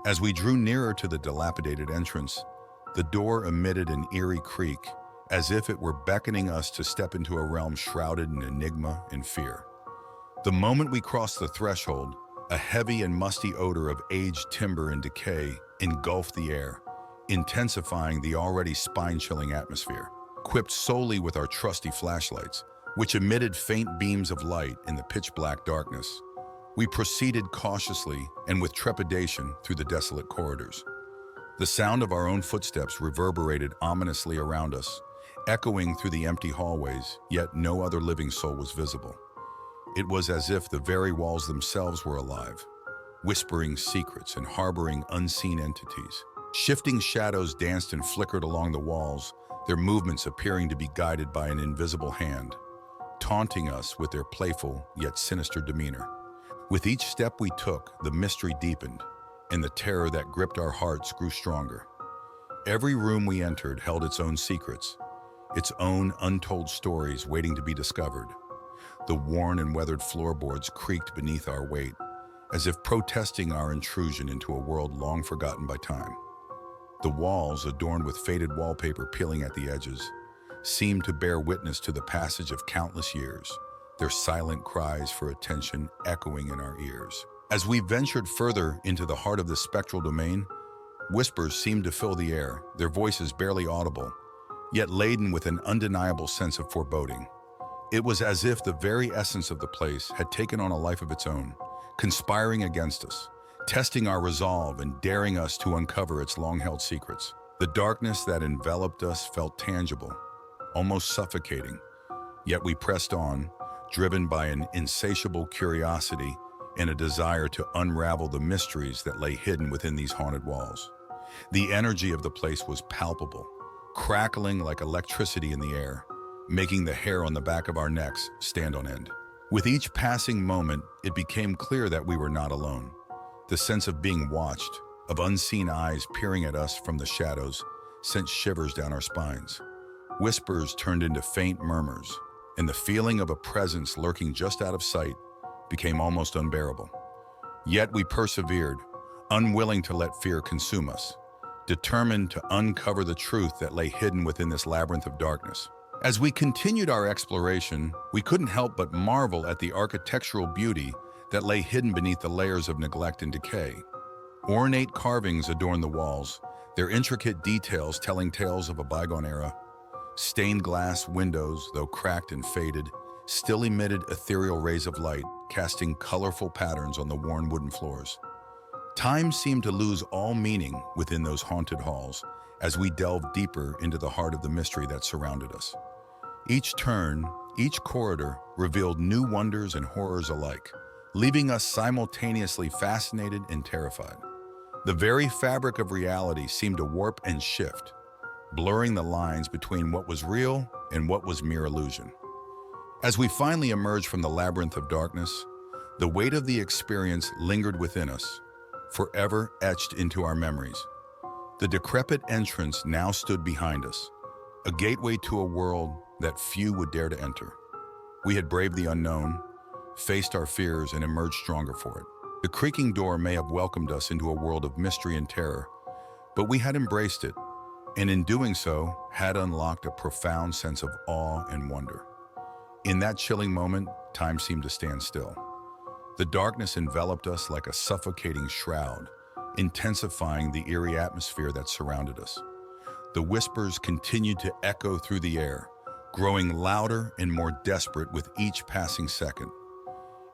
As we drew nearer to the dilapidated entrance, the door emitted an eerie creak, as if it were beckoning us to step into a realm shrouded in enigma and fear. The moment we crossed the threshold, a heavy and musty odor of aged timber and decay engulfed the air, intensifying the already spine-chilling atmosphere. Equipped solely with our trusty flashlights, which emitted faint beams of light in the pitch-black darkness, we proceeded cautiously and with trepidation through the desolate corridors. The sound of our own footsteps reverberated ominously around us, echoing through the empty hallways, yet no other living soul was visible. It was as if the very walls themselves were alive, whispering secrets and harboring unseen entities. Shifting shadows danced and flickered along the walls, their movements appearing to be guided by an invisible hand, taunting us with their playful yet sinister demeanor. With each step we took, the mystery deepened, and the terror that gripped our hearts grew stronger. Every room we entered held its own secrets, its own untold stories waiting to be discovered. The worn and weathered floorboards creaked beneath our weight, as if protesting our intrusion into a world long forgotten by time. The walls, adorned with faded wallpaper peeling at the edges, seemed to bear witness to the passage of countless years, their silent cries for attention echoing in our ears. As we ventured further into the heart of the spectral domain, whispers seemed to fill the air, their voices barely audible, yet laden with an undeniable sense of foreboding. It was as if the very essence of the place had taken on a life of its own, conspiring against us, testing our resolve and daring us to uncover its long-held secrets. The darkness that enveloped us felt tangible, almost suffocating, yet we pressed on, driven by an insatiable curiosity and a desire to unravel the mysteries that lay hidden within these haunted walls. The energy of the place was palpable, crackling like electricity in the air, making the hair on the back of our necks stand on end. With each passing moment, it became clear that we were not alone. The sense of being watched, of unseen eyes peering at us from the shadows, sent shivers down our spines. Whispers turned into faint murmurs, and the feeling of a presence lurking just out of sight became almost unbearable. Yet we persevered, unwilling to let fear consume us, determined to uncover the truth that lay hidden within this labyrinth of darkness. As we continued our exploration, we couldn't help but marvel at the architectural beauty that lay hidden beneath the layers of neglect and decay. Ornate carvings adorned the walls, their intricate details telling tales of a bygone era. Stained glass windows, though cracked and faded, still emitted ethereal rays of light, casting colorful patterns on the worn wooden floors. Time seemed to lose all meaning within those haunted halls as we delved deeper into the heart of the mystery that surrounded us. Each turn, each corridor revealed new wonders and horrors alike, leaving us simultaneously fascinated and terrified. The very fabric of reality seemed to warp and shift, blurring the lines between what was real and what was mere illusion. As we finally emerged from the labyrinth of darkness, the weight of the experience lingered within us, forever etched into our memories. The decrepit entrance now stood behind us, a gateway to a world that few would dare to enter. We had braved the unknown, faced our fears, and emerged stronger for it. The creaking door may have welcomed us into a world of mystery and terror, but we had embraced it, and in doing so, had unlocked a profound sense of awe and wonder. In that chilling moment, time seemed to stand still. The darkness enveloped us like a suffocating shroud, intensifying the eerie atmosphere that surrounded us. The whispers continued to echo through the air, growing louder and more desperate with each passing second.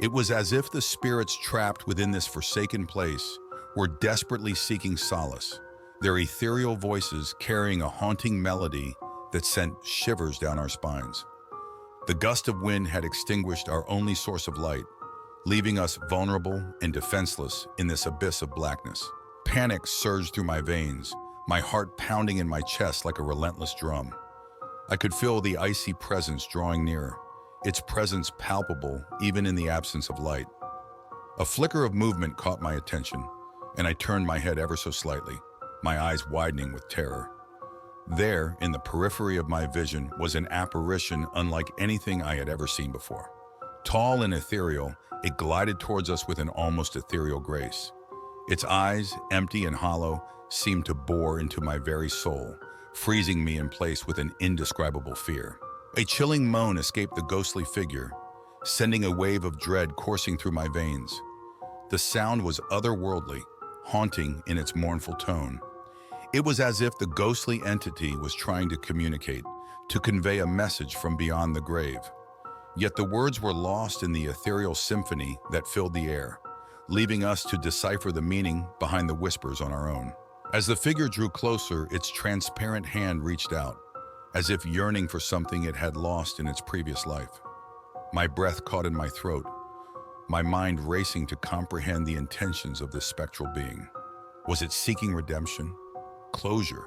It was as if the spirits trapped within this forsaken place were desperately seeking solace, their ethereal voices carrying a haunting melody that sent shivers down our spines. The gust of wind had extinguished our only source of light, leaving us vulnerable and defenseless in this abyss of blackness. Panic surged through my veins, my heart pounding in my chest like a relentless drum. I could feel the icy presence drawing nearer, its presence palpable even in the absence of light. A flicker of movement caught my attention, and I turned my head ever so slightly, my eyes widening with terror. There, in the periphery of my vision, was an apparition unlike anything I had ever seen before. Tall and ethereal, it glided towards us with an almost ethereal grace, Its eyes, empty and hollow, seemed to bore into my very soul, freezing me in place with an indescribable fear. A chilling moan escaped the ghostly figure, sending a wave of dread coursing through my veins. The sound was otherworldly, haunting in its mournful tone. It was as if the ghostly entity was trying to communicate, to convey a message from beyond the grave. Yet the words were lost in the ethereal symphony that filled the air, leaving us to decipher the meaning behind the whispers on our own. As the figure drew closer, its transparent hand reached out, as if yearning for something it had lost in its previous life. My breath caught in my throat, my mind racing to comprehend the intentions of this spectral being. Was it seeking redemption, closure,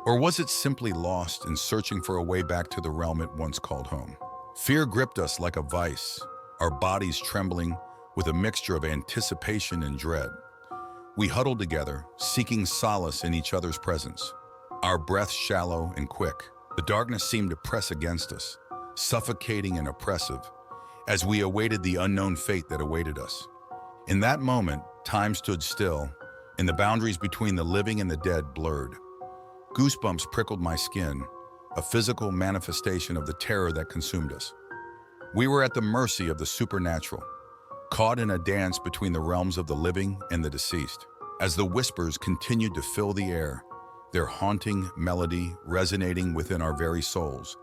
or was it simply lost and searching for a way back to the realm it once called home? Fear gripped us like a vice, our bodies trembling with a mixture of anticipation and dread. We huddled together, seeking solace in each other's presence, our breaths shallow and quick. The darkness seemed to press against us, suffocating and oppressive, as we awaited the unknown fate that awaited us. In that moment, time stood still, and the boundaries between the living and the dead blurred. Goosebumps prickled my skin, a physical manifestation of the terror that consumed us. We were at the mercy of the supernatural, caught in a dance between the realms of the living and the deceased. As the whispers continued to fill the air, their haunting melody resonating within our very souls,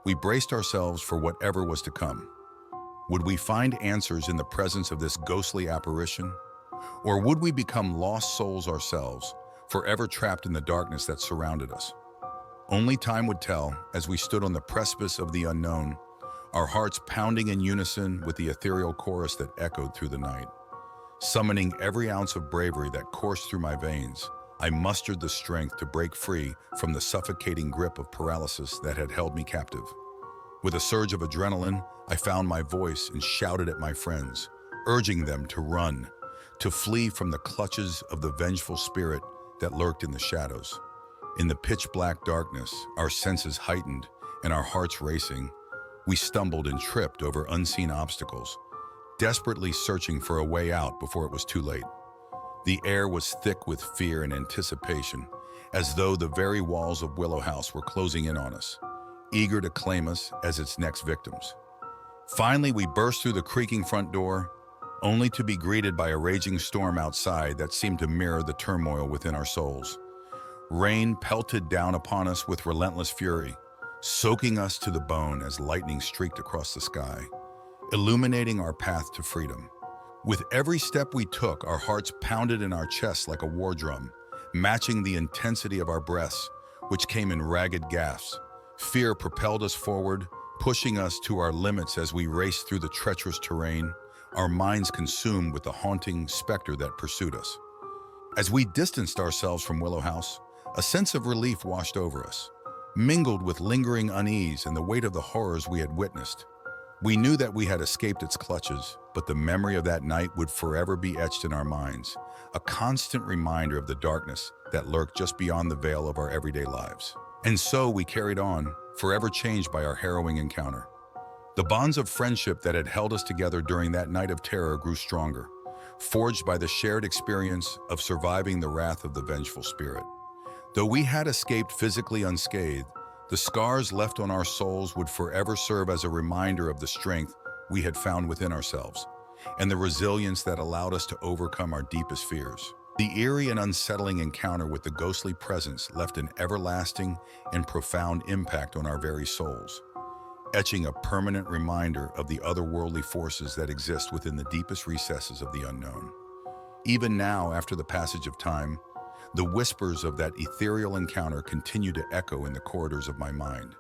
we braced ourselves for whatever was to come. Would we find answers in the presence of this ghostly apparition? Or would we become lost souls ourselves, forever trapped in the darkness that surrounded us? Only time would tell as we stood on the precipice of the unknown, our hearts pounding in unison with the ethereal chorus that echoed through the night. Summoning every ounce of bravery that coursed through my veins, I mustered the strength to break free from the suffocating grip of paralysis that had held me captive. With a surge of adrenaline, I found my voice and shouted at my friends, urging them to run, to flee from the clutches of the vengeful spirit that lurked in the shadows. In the pitch-black darkness, our senses heightened and our hearts racing, we stumbled and tripped over unseen obstacles, desperately searching for a way out before it was too late. The air was thick with fear and anticipation, as though the very walls of Willow House were closing in on us, eager to claim us as its next victims. Finally, we burst through the creaking front door, only to be greeted by a raging storm outside that seemed to mirror the turmoil within our souls. Rain pelted down upon us with relentless fury, soaking us to the bone as lightning streaked across the sky, illuminating our path to freedom. With every step we took, our hearts pounded in our chests like a war drum, matching the intensity of our breaths, which came in ragged gasps. Fear propelled us forward, pushing us to our limits as we raced through the treacherous terrain, our minds consumed with the haunting specter that pursued us. As we distanced ourselves from Willow House, a sense of relief washed over us, mingled with lingering unease and the weight of the horrors we had witnessed. We knew that we had escaped its clutches, but the memory of that night would forever be etched in our minds, a constant reminder of the darkness that lurked just beyond the veil of our everyday lives. And so we carried on, forever changed by our harrowing encounter. The bonds of friendship that had held us together during that night of terror grew stronger, forged by the shared experience of surviving the wrath of the vengeful spirit. Though we had escaped physically unscathed, the scars left on our souls would forever serve as a reminder of the strength we had found within ourselves, and the resilience that allowed us to overcome our deepest fears. The eerie and unsettling encounter with the ghostly presence left an everlasting and profound impact on our very souls, etching a permanent reminder of the otherworldly forces that exist within the deepest recesses of the unknown. Even now, after the passage of time, the whispers of that ethereal encounter continue to echo in the corridors of my mind,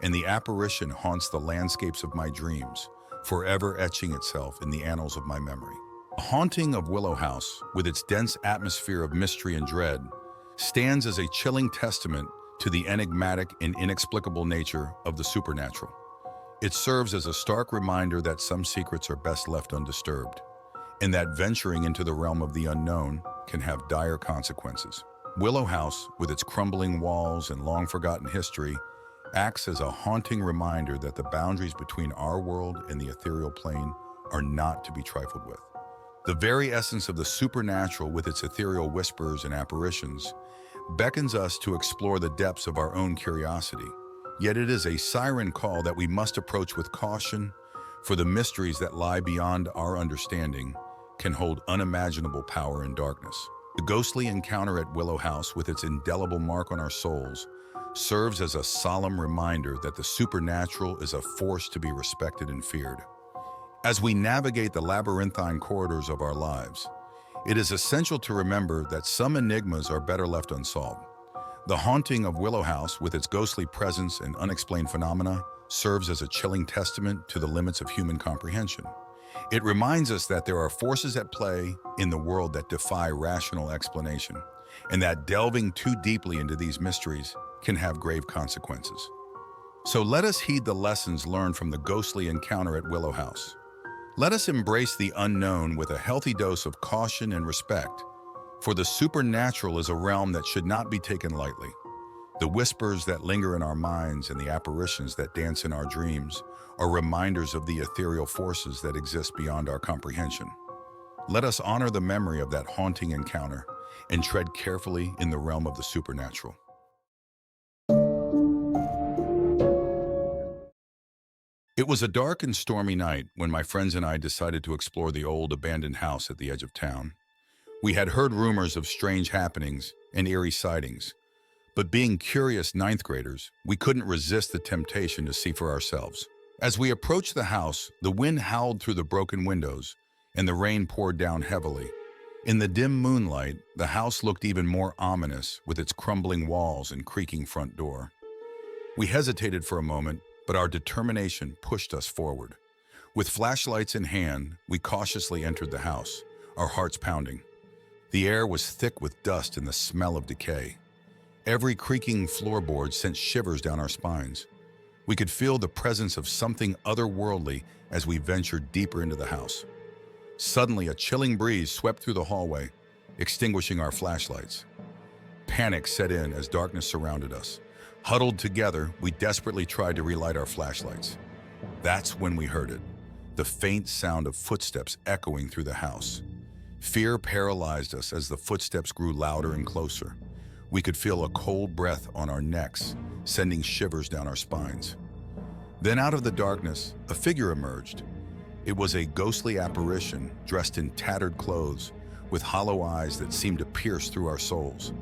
and the apparition haunts the landscapes of my dreams, forever etching itself in the annals of my memory. The haunting of Willow House, with its dense atmosphere of mystery and dread, stands as a chilling testament to the enigmatic and inexplicable nature of the supernatural. It serves as a stark reminder that some secrets are best left undisturbed, and that venturing into the realm of the unknown can have dire consequences. Willow House, with its crumbling walls and long-forgotten history, acts as a haunting reminder that the boundaries between our world and the ethereal plane are not to be trifled with. The very essence of the supernatural, with its ethereal whispers and apparitions, beckons us to explore the depths of our own curiosity. Yet it is a siren call that we must approach with caution, for the mysteries that lie beyond our understanding can hold unimaginable power in darkness. The ghostly encounter at Willow House, with its indelible mark on our souls, serves as a solemn reminder that the supernatural is a force to be respected and feared. As we navigate the labyrinthine corridors of our lives, it is essential to remember that some enigmas are better left unsolved. The haunting of Willow House, with its ghostly presence and unexplained phenomena, serves as a chilling testament to the limits of human comprehension. It reminds us that there are forces at play in the world that defy rational explanation, and that delving too deeply into these mysteries can have grave consequences. So let us heed the lessons learned from the ghostly encounter at Willow House. Let us embrace the unknown with a healthy dose of caution and respect, for the supernatural is a realm that should not be taken lightly. The whispers that linger in our minds and the apparitions that dance in our dreams are reminders of the ethereal forces that exist beyond our comprehension. Let us honor the memory of that haunting encounter and tread carefully in the realm of the supernatural. It was a dark and stormy night when my friends and I decided to explore the old abandoned house at the edge of town. We had heard rumors of strange happenings and eerie sightings, but being curious ninth graders, we couldn't resist the temptation to see for ourselves. As we approached the house, the wind howled through the broken windows and the rain poured down heavily. In the dim moonlight, the house looked even more ominous, with its crumbling walls and creaking front door. We hesitated for a moment, but our determination pushed us forward. With flashlights in hand, we cautiously entered the house, our hearts pounding. The air was thick with dust and the smell of decay. Every creaking floorboard sent shivers down our spines. We could feel the presence of something otherworldly as we ventured deeper into the house. Suddenly, a chilling breeze swept through the hallway, extinguishing our flashlights. Panic set in as darkness surrounded us. Huddled together, we desperately tried to relight our flashlights. That's when we heard it, the faint sound of footsteps echoing through the house. Fear paralyzed us as the footsteps grew louder and closer. We could feel a cold breath on our necks, sending shivers down our spines. Then out of the darkness, a figure emerged. It was a ghostly apparition dressed in tattered clothes, with hollow eyes that seemed to pierce through our souls.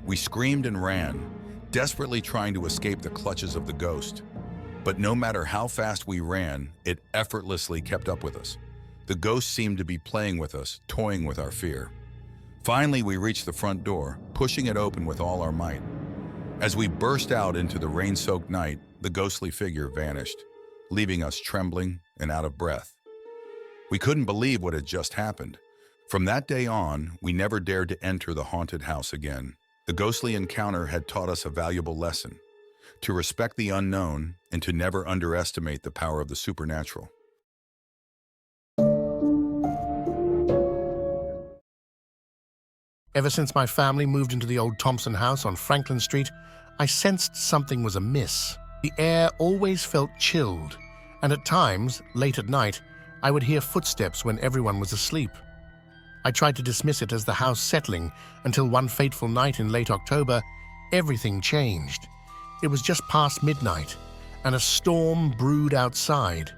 We screamed and ran, desperately trying to escape the clutches of the ghost. But no matter how fast we ran, it effortlessly kept up with us. The ghost seemed to be playing with us, toying with our fear. Finally, we reached the front door, pushing it open with all our might. As we burst out into the rain-soaked night, the ghostly figure vanished, leaving us trembling and out of breath. We couldn't believe what had just happened. From that day on, we never dared to enter the haunted house again. The ghostly encounter had taught us a valuable lesson: to respect the unknown and to never underestimate the power of the supernatural. Ever since my family moved into the old Thompson house on Franklin Street, I sensed something was amiss. The air always felt chilled, and at times, late at night, I would hear footsteps when everyone was asleep. I tried to dismiss it as the house settling until one fateful night in late October, everything changed. It was just past midnight, and a storm brewed outside.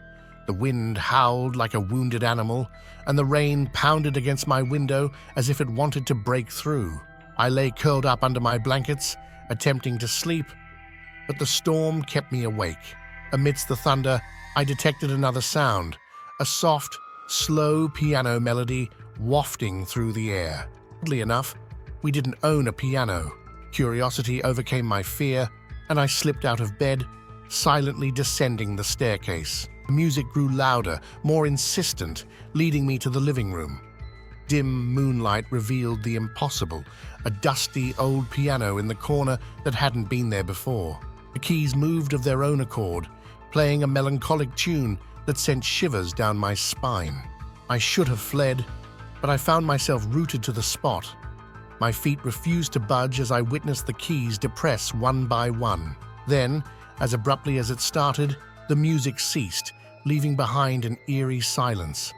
The wind howled like a wounded animal, and the rain pounded against my window as if it wanted to break through. I lay curled up under my blankets, attempting to sleep, but the storm kept me awake. Amidst the thunder, I detected another sound, a soft, slow piano melody wafting through the air. Oddly enough, we didn't own a piano. Curiosity overcame my fear, and I slipped out of bed, silently descending the staircase. The music grew louder, more insistent, leading me to the living room. Dim moonlight revealed the impossible, a dusty old piano in the corner that hadn't been there before. The keys moved of their own accord, playing a melancholic tune that sent shivers down my spine. I should have fled, but I found myself rooted to the spot. My feet refused to budge as I witnessed the keys depress one by one. Then, as abruptly as it started, the music ceased, leaving behind an eerie silence.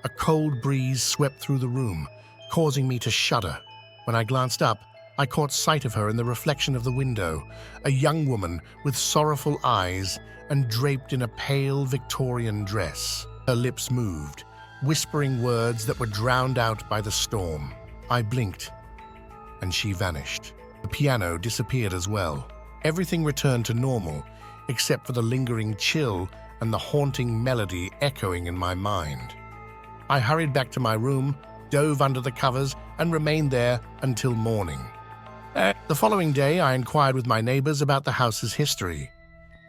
A cold breeze swept through the room, causing me to shudder. When I glanced up, I caught sight of her in the reflection of the window, a young woman with sorrowful eyes and draped in a pale Victorian dress. Her lips moved, whispering words that were drowned out by the storm. I blinked, and she vanished. The piano disappeared as well. Everything returned to normal, except for the lingering chill and the haunting melody echoing in my mind. I hurried back to my room, dove under the covers, and remained there until morning. The following day, I inquired with my neighbors about the house's history.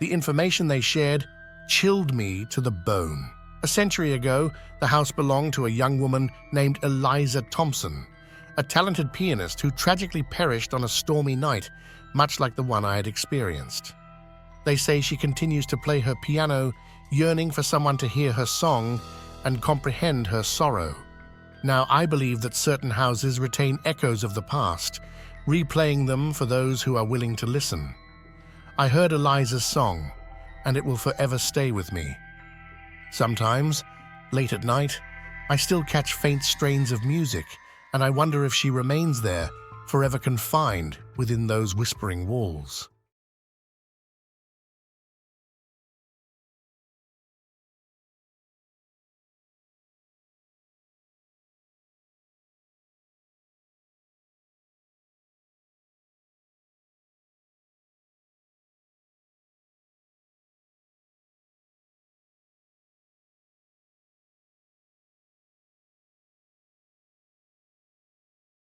The information they shared chilled me to the bone. A century ago, the house belonged to a young woman named Eliza Thompson, a talented pianist who tragically perished on a stormy night, much like the one I had experienced. They say she continues to play her piano, yearning for someone to hear her song and comprehend her sorrow. Now, I believe that certain houses retain echoes of the past, replaying them for those who are willing to listen. I heard Eliza's song, and it will forever stay with me. Sometimes, late at night, I still catch faint strains of music, and I wonder if she remains there, forever confined within those whispering walls.